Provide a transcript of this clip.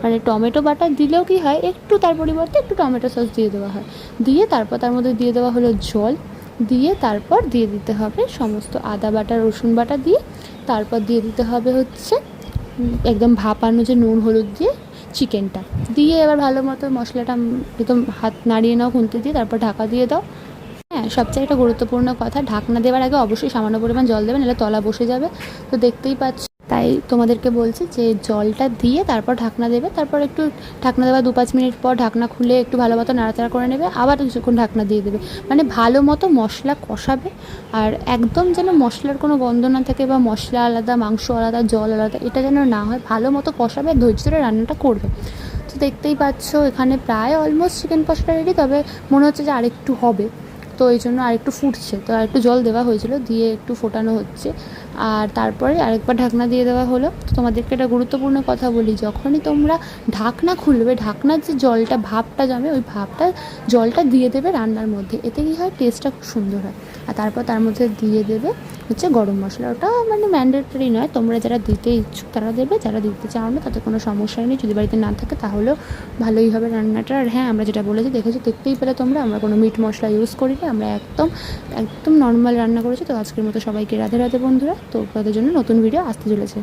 মানে টমেটো বাটা দিলেও কি হয়, একটু তার পরিবর্তে একটু টমেটো সস দিয়ে দেওয়া হয়। দিয়ে তারপর তার মধ্যে দিয়ে দেওয়া হলো জল, দিয়ে তারপর দিয়ে দিতে হবে সমস্ত আদা বাটা রসুন বাটা দিয়ে, তারপর দিয়ে দিতে হবে হচ্ছে একদম ভাপানো যে নুন হলুদ দিয়ে চিকেনটা দিয়ে এবার ভালো মতো মশলাটা একদম হাত নাড়িয়ে নাও খুন্তি দিয়ে, তারপর ঢাকা দিয়ে দাও। হ্যাঁ, সবচেয়ে একটা গুরুত্বপূর্ণ কথা, ঢাকনা দেওয়ার আগে অবশ্যই সামান্য পরিমাণ জল দেবেন, নাহলে তলা বসে যাবে। তো দেখতেই পাচ্ছ, তাই তোমাদেরকে বলছি যে জলটা দিয়ে তারপর ঢাকনা দেবে, তারপর একটু ঢাকনা দেওয়া 2-5 মিনিট পর ঢাকনা খুলে একটু ভালো মতো নাড়াচাড়া করে নেবে, আবার কিছুক্ষণ ঢাকনা দিয়ে দেবে। মানে ভালো মতো মশলা কষাবে, আর একদম যেন মশলার কোনো গন্ধ না থাকে, বা মশলা আলাদা মাংস আলাদা জল আলাদা এটা যেন না হয়, ভালো মতো কষাবে, ধৈর্য ধরে রান্নাটা করবে। তো দেখতেই পাচ্ছ এখানে প্রায় অলমোস্ট চিকেন কষাটা রেডি, তবে মনে হচ্ছে যে আরেকটু হবে, তো এই জন্য আরেকটু ফুটছে, তো আরেকটু জল দেওয়া হয়েছিল, দিয়ে একটু ফোটানো হচ্ছে। আর তারপরে আরেকবার ঢাকনা দিয়ে দেওয়া হলো। তো তোমাদেরকে একটা গুরুত্বপূর্ণ কথা বলি, যখনই তোমরা ঢাকনা খুলবে, ঢাকনার যে জলটা ভাপটা জমে, ওই ভাপটা জলটা দিয়ে দেবে রান্নার মধ্যে, এতে কী হয় টেস্টটা খুব সুন্দর হয়। আর তারপর তার মধ্যে দিয়ে দেবে হচ্ছে গরম মশলা, ওটা মানে ম্যান্ডেটরি নয়, তোমরা যারা দিতে ইচ্ছুক তারা দেবে, যারা দিতে চাও না তাতে কোনো সমস্যা নেই, যদি বাড়িতে না থাকে তাহলেও ভালোই হবে রান্নাটা। আর হ্যাঁ, আমরা যেটা বলেছি দেখেছো, দেখতেই পেলে তোমরা, আমরা কোনো মিট মশলা ইউজ করিনি, আমরা একদম একদম নর্মাল রান্না করেছি। তো আজকের মতো সবাইকে রাধে রাধে বন্ধুরা, তো তাদের জন্য নতুন ভিডিও আসতে চলেছে।